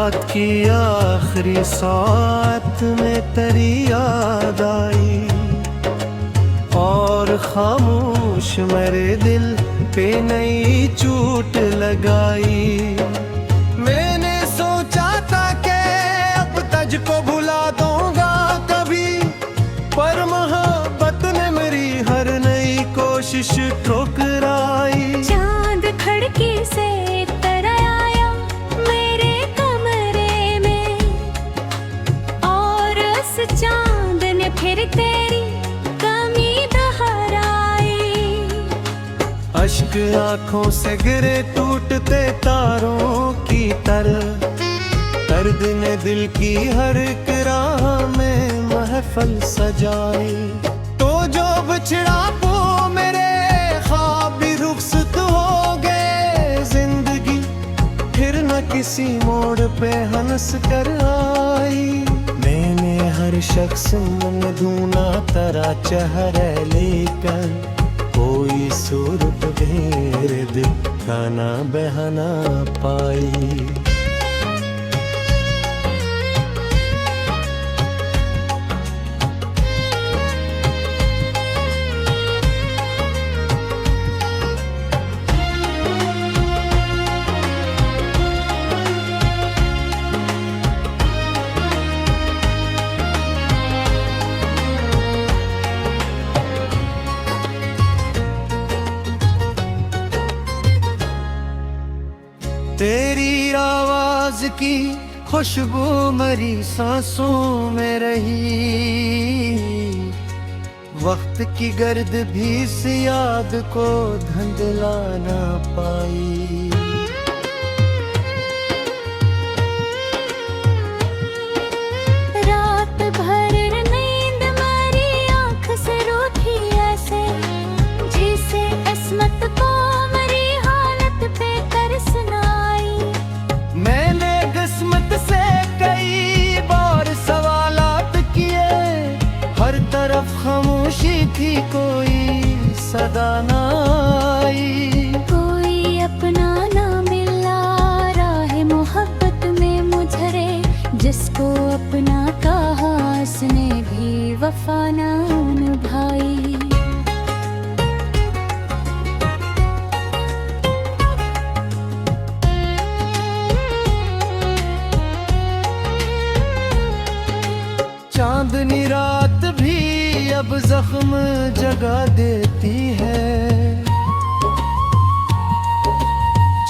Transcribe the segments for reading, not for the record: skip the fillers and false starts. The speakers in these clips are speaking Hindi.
रात की आखिरी साथ में तेरी याद आई और खामोश मेरे दिल पे नई चोट लगाई। मैंने सोचा था कि अब तुझको भुला दूंगा कभी, पर मोहब्बत ने मेरी हर नई कोशिश ठुकराई। चांद खिड़की से तरह आया मेरे कमरे में, और उस चांद ने फिर तेरी कमी दोहराई। अश्क आंखों से गिरे टूटते तारों की तरह, दर्द ने दिल की हर एक राह में महफिल सजाई। तो जो बिछड़ा वो मेरे ख्वाब भी रुखसत हो गए, जिंदगी फिर न किसी मोड़ पे हंस कर आई। मैंने हर शख्स में ढूंढा तेरा चेहरा लेकर, कोई सूरत मेरे दिल का ना बहना पाई। तेरी आवाज की खुशबू मेरी सांसों में रही, वक्त की गर्द भी इस याद को धुंधला ना पाई। रात भर नींद मेरी आँख से रूठी ऐसे, जिसे किस्मत को मेरी हालत पे तरस ना आई। मैंने किस्मत से कई बार सवालात किए, हर तरफ खामोशी थी, कोई सदा ना आई। कोई अपना ना मिला राह मोहब्बत में मुझरे, जिसको अपना कहा उसने भी वफा ना निभाई। चांदनी रात भी अब जख्म जगा देती है,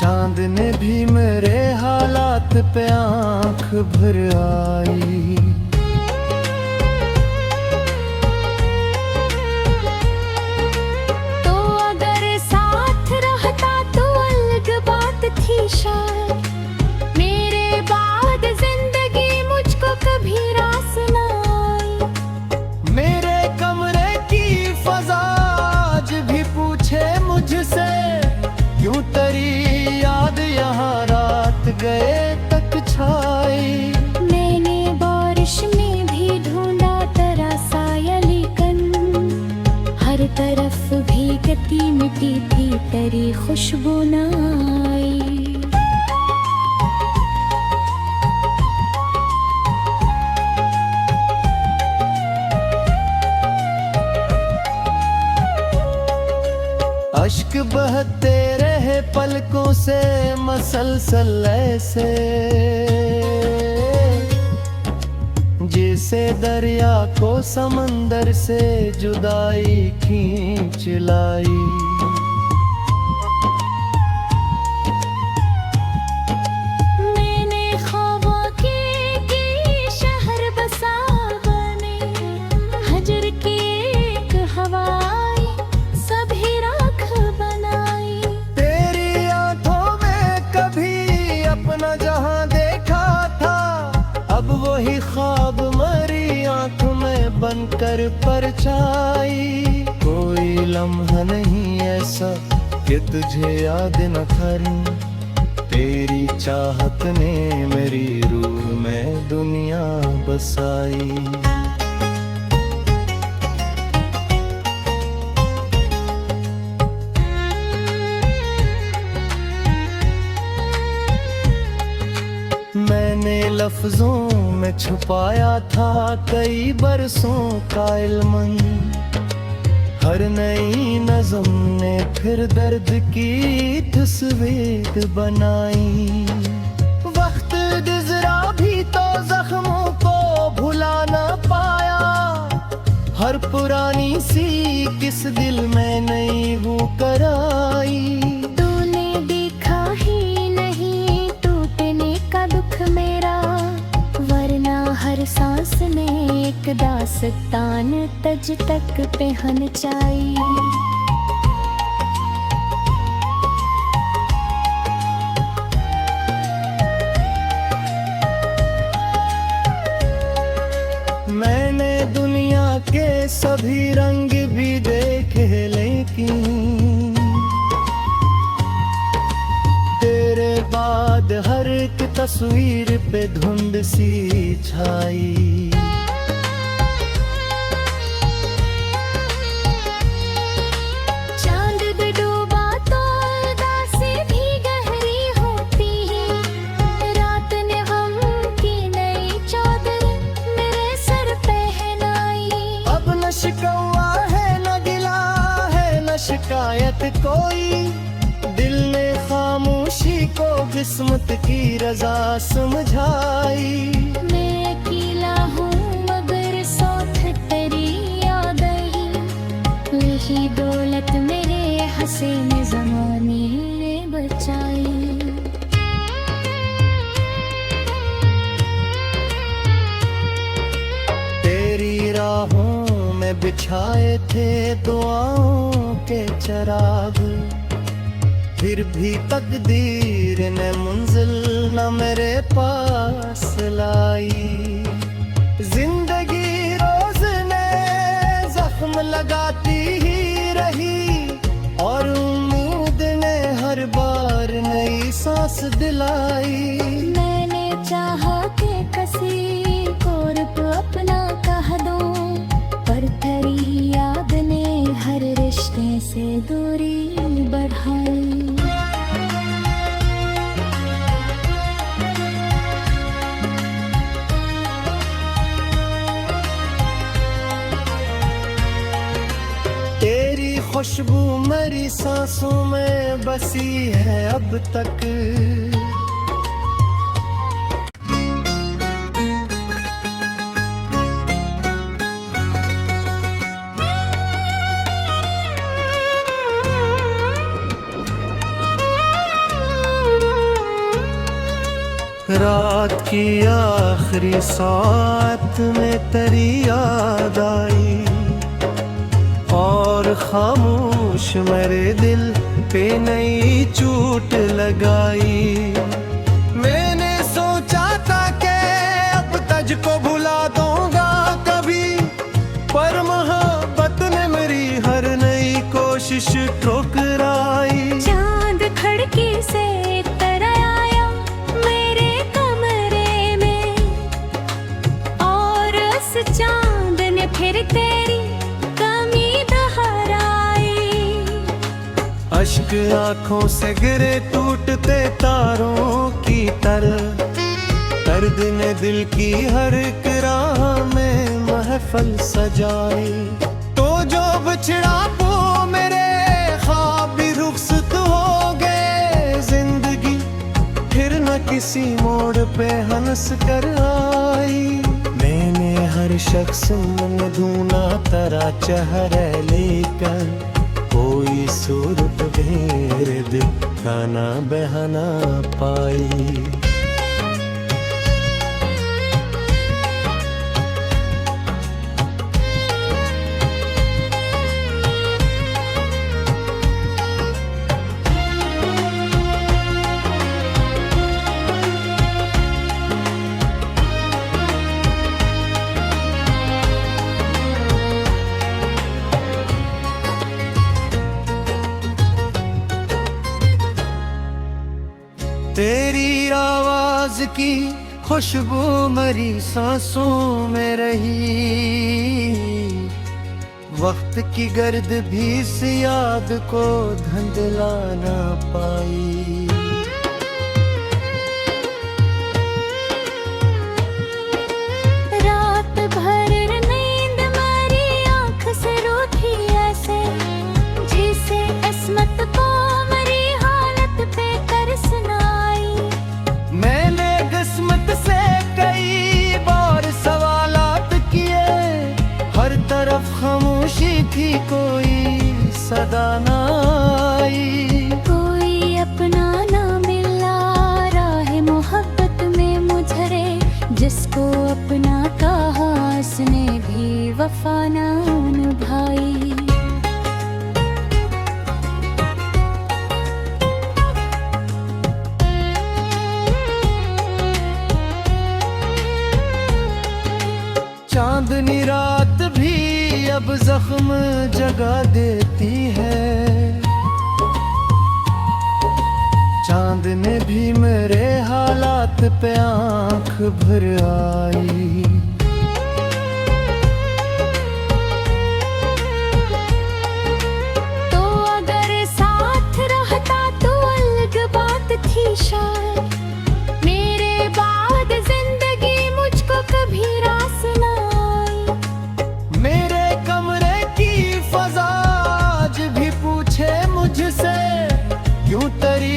चांद ने भी मेरे हालात पे आंख भर आई। तो अगर साथ रहता तो अलग बात थी शायद, मेरे बाद जिंदगी मुझको कभी रास ना आई। मेरे कमरे की फजा आज भी पूछे मुझसे, क्यों तेरी याद यहाँ रात गए तक छाई। मैंने बारिश में भी ढूंढा तेरा साया, लेकिन हर तरफ भीगती मिट्टी थी, तेरी खुशबू ना आई। अश्क बहते रहे पलकों से मसलसल ऐसे, जिसे दरिया को समंदर से जुदाई खींच लाई। मैंने ख्वाबों की शहर बसा बने, हजर की एक हवाई सभी राख बनाई। तेरी आंखों में कभी अपना जहां देखा था, अब वही ख्वाब मेरी आंख में बनकर परछाई। कोई लम्हा नहीं ऐसा कि तुझे याद न करूं, तेरी चाहत ने मेरी रूह में दुनिया बसाई। मैंने लफ्जों में छुपाया था कई बरसों का इल्म, हर नई नज़म ने फिर दर्द की तस्वीर बनाई। वक्त गुज़रा भी तो जख्मों को भुला ना पाया, हर पुरानी सी किस दिल में नई वो कराई। तूने देखा ही नहीं टूटने का दुख मेरा, वरना हर सांस में एक दास्तान तज तक पहन चाई। मैंने दुनिया के सभी रंग भी देखे, लेकिन तेरे बाद हर एक तस्वीर पे धुंध सी छाई। चांद डूबा तो उदासी भी गहरी होती है, रात ने हम की नई चादर मेरे सर पहनाई। अब न शिकवा है न गिला है न शिकायत कोई, दिल ने खामोशी को किस्मत की रजा समझाई। मैं अकेला हूँ मगर सौथ तेरी याद ही, यही दौलत मेरे हसीन ज़माने ने बचाई। तेरी राहों में बिछाए थे दुआओं के चराग, फिर भी तकदीर ने मंजिल न मेरे पास लाई। जिंदगी रोज ने जख्म लगाती ही रही, और उम्मीद ने हर बार नई सांस दिलाई। मैंने चाहा कि किसी को रुत अपना कह दूं, पर तेरी याद ने हर रिश्ते से दूरी बढ़ाई। तेरी खुशबू मेरी सांसों में बसी है अब तक, रात की आखिरी साथ में तेरी याद आई, और खामोश मेरे दिल पे नई चोट लगाई। मैंने सोचा था कि अब तुझको भुला दूंगा कभी, पर मोहब्बत ने मेरी हर नई कोशिश ठुकराई। चांद खिड़की से तरह आया मेरे कमरे में, और उस चांद ने फिर तेरी कमी दोहराई। अश्क आंखों से गिरे टूटते तारों की तरह, दर्द ने दिल की हर एक राह में महफल सजाई। तो जो बिछड़ा वो मेरे ख्वाब भी रुखसत हो गए, जिंदगी फिर न किसी मोड़ पे हंस कर आई। मैंने हर शख्स में ढूंढा तेरा चेहरा, लेकर कोई सूरत मेरे दिल का ना बहना पाई। तेरी आवाज की खुशबू मेरी सांसों में रही, वक्त की गर्द भी इस याद को धुंधला ना पाई। थी कोई सदा ना आई। कोई अपना ना मिला राह मोहब्बत में मुझरे, जिसको अपना कहा उसने भी वफा ना निभाई। चांदनी रात भी अब जख्म जगा देती है, चांद ने भी मेरे हालात पे आंख भर आई। तो अगर साथ रहता तो अलग बात थी शायद, मेरे बाद जिंदगी मुझको कभी रास ना आई। मेरे कमरे की फजा आज भी पूछे मुझसे, क्यों तेरी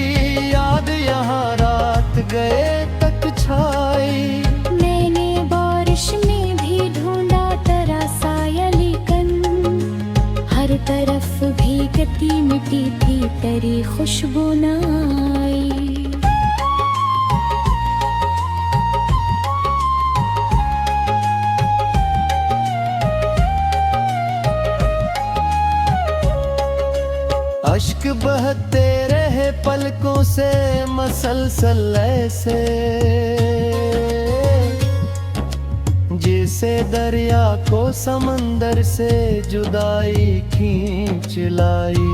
याद यहाँ रात गए तक छाई। मैंने बारिश में भी ढूंढा तेरा साया, लेकिन हर तरफ भीगती मिट्टी थी, तेरी खुशबू न आई। अश्क बहते रहे पलकों से मसलसल ऐसे, जिसे दरिया को समंदर से जुदाई खींच लाई।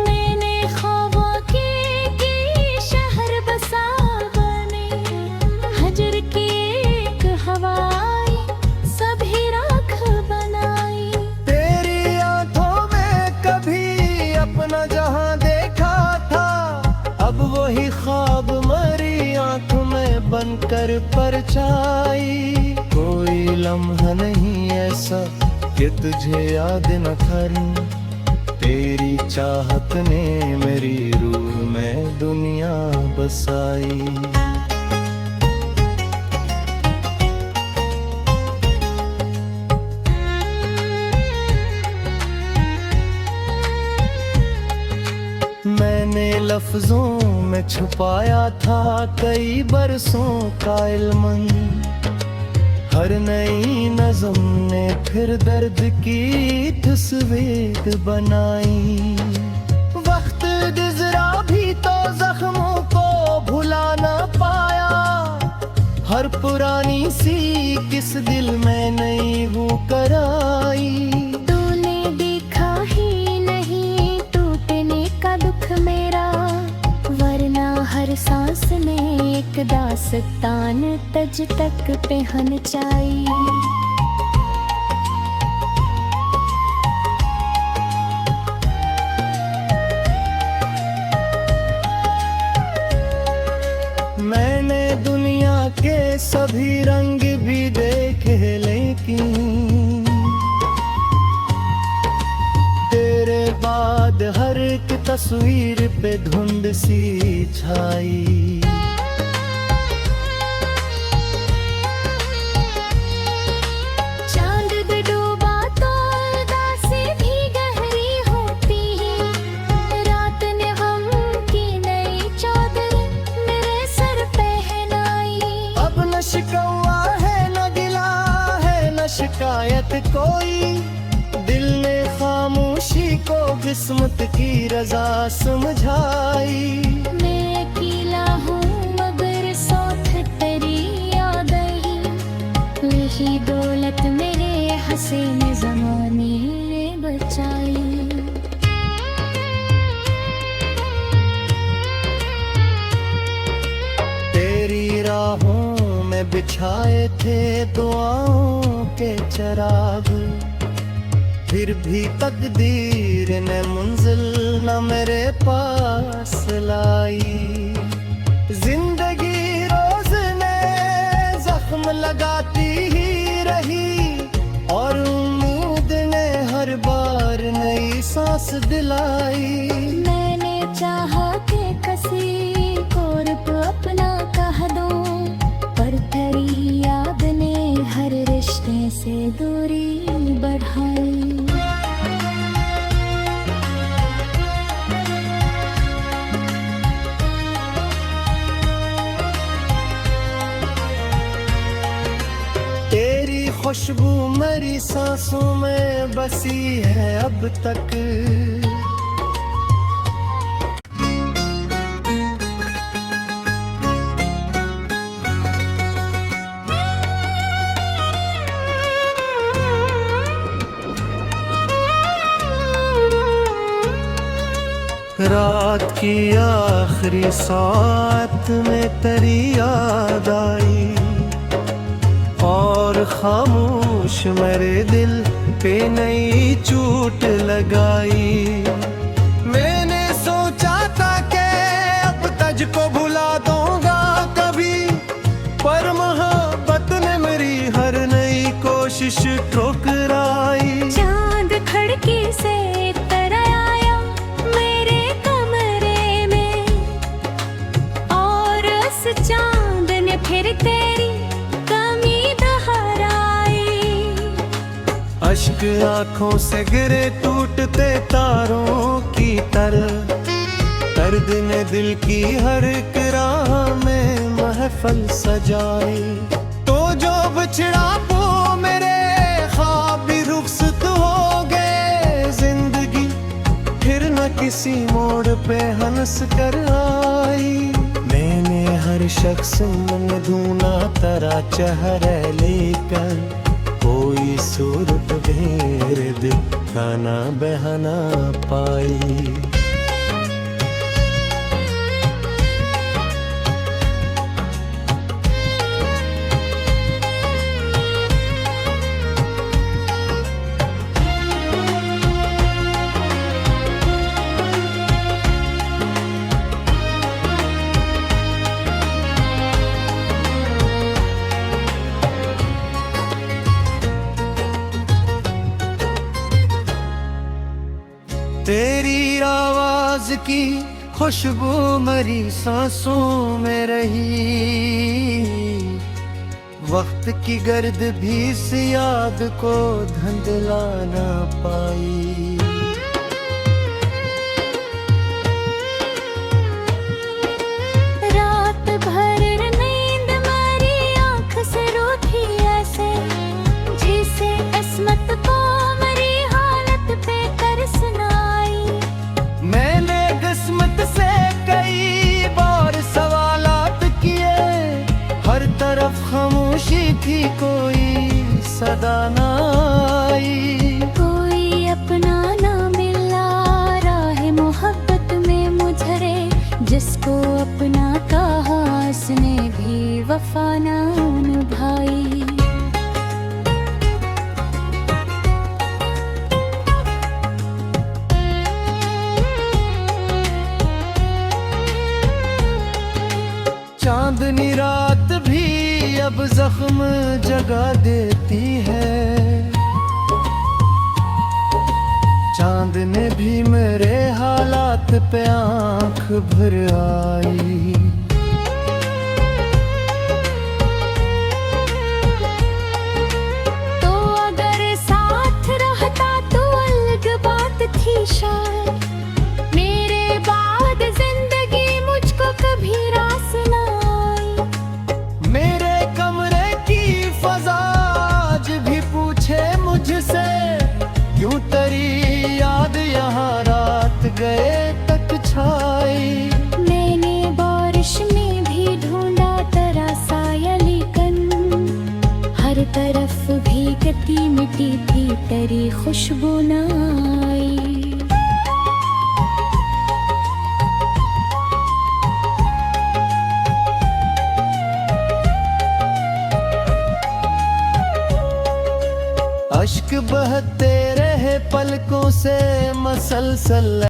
मैंने ख्वाबों के शहर बसा बने, हजर की एक हवा आई, सभी राख बनाई। तेरी आंखों में कभी अपना जहां देखा था, अब वही ख्वाब मरी आंख में बनकर परछाई। कोई लम्हा नहीं ऐसा कि तुझे याद न करूं, तेरी चाहत ने मेरी रूह में दुनिया बसाई। मैंने लफ्जों में छुपाया था कई बरसों का इल्म, हर नई नज़्म ने फिर दर्द की तस्वीर बनाई। वक्त गुज़रा भी तो जख्मों को भुला ना पाया, हर पुरानी सी किस दिल में नई वो कराई। तूने देखा ही नहीं टूटने का दुख मेरा, वरना हर सांस में एक दास्तान तज तक पहन जाई। मैंने दुनिया के सभी रंग भी देखे, लेकिन तेरे बाद हर एक तस्वीर पे धुंध सी छाई। चांद भी डूबा तो उदासी भी गहरी होती है, रात ने गम की नई चादर मेरे सर पहनाई। अब न शिकवा है न गिला है न शिकायत कोई, दिल ने खामोशी को किस्मत की रजा समझाई। मैं अकेला हूँ मगर साथ तेरी याद ही, वही दौलत मेरे हसीन ज़माने ने बचाई। तेरी राहों में बिछाए थे दुआओं के चराग, फिर भी तकदीर ने मंजिल न मेरे पास लाई। जिंदगी रोज ने जख्म लगाती ही रही, और उम्मीद ने हर बार नई सांस दिलाई। मैंने चाहा कि किसी को रूप अपना कह दूं, पर तेरी याद ने खुशबू मेरी सांसों में बसी है अब तक। रात की आखिरी साथ में तेरी याद आई और खामोश मेरे दिल पे नई चोट लगाई। मैंने सोचा था कि अब तुझको भुला दूंगा कभी, पर मोहब्बत ने मेरी हर नई कोशिश ठुकराई। चांद खिड़की से तरह आया मेरे कमरे में, और उस चांद ने फिर तेरी कमी दोहराई। अश्क आंखों से गिरे टूटते तारों की तरह, दर्द ने दिल की हर एक राह में महफल सजाई। तो जो बिछड़ा वो मेरे ख्वाब भी रुखसत हो गए, जिंदगी फिर न किसी मोड़ पे हंस कर आई। मैंने हर शख्स में ढूंढा तेरा चेहरा, लेकर कोई सूरत मेरे दिल का ना बहना पाई। तेरी आवाज की खुशबू मेरी सांसों में रही, वक्त की गर्द भी इस याद को धुंधला ना पाई। रात भर नींद मेरी आँख से रूठी ऐसे, जिसे किस्मत को मेरी हालत पे तरसना। मैंने किस्मत से कई बार सवालात किए, हर तरफ खामोशी थी, कोई सदा ना आई। कोई अपना ना मिला राह मोहब्बत में मुझे, जिसको अपना कहा उसने भी वफा ना निभाई। चांदनी रात भी अब जख्म जगा देती है, चांद ने भी मेरे हालात पे आंख भर आई। तो अगर साथ रहता तो अलग बात थी शायद, मेरे बाद जिंदगी मुझको कभी रास ना आई। मेरे कमरे की फजा आज भी पूछे मुझसे, क्यों तेरी याद यहाँ रात गए तक छाई। मैंने बारिश में भी ढूंढा तेरा साया, लेकिन हर तरफ भीगती मिट्टी थी, तेरी खुशबू ना आई। अश्क बहते रहे पलकों से मसलसल।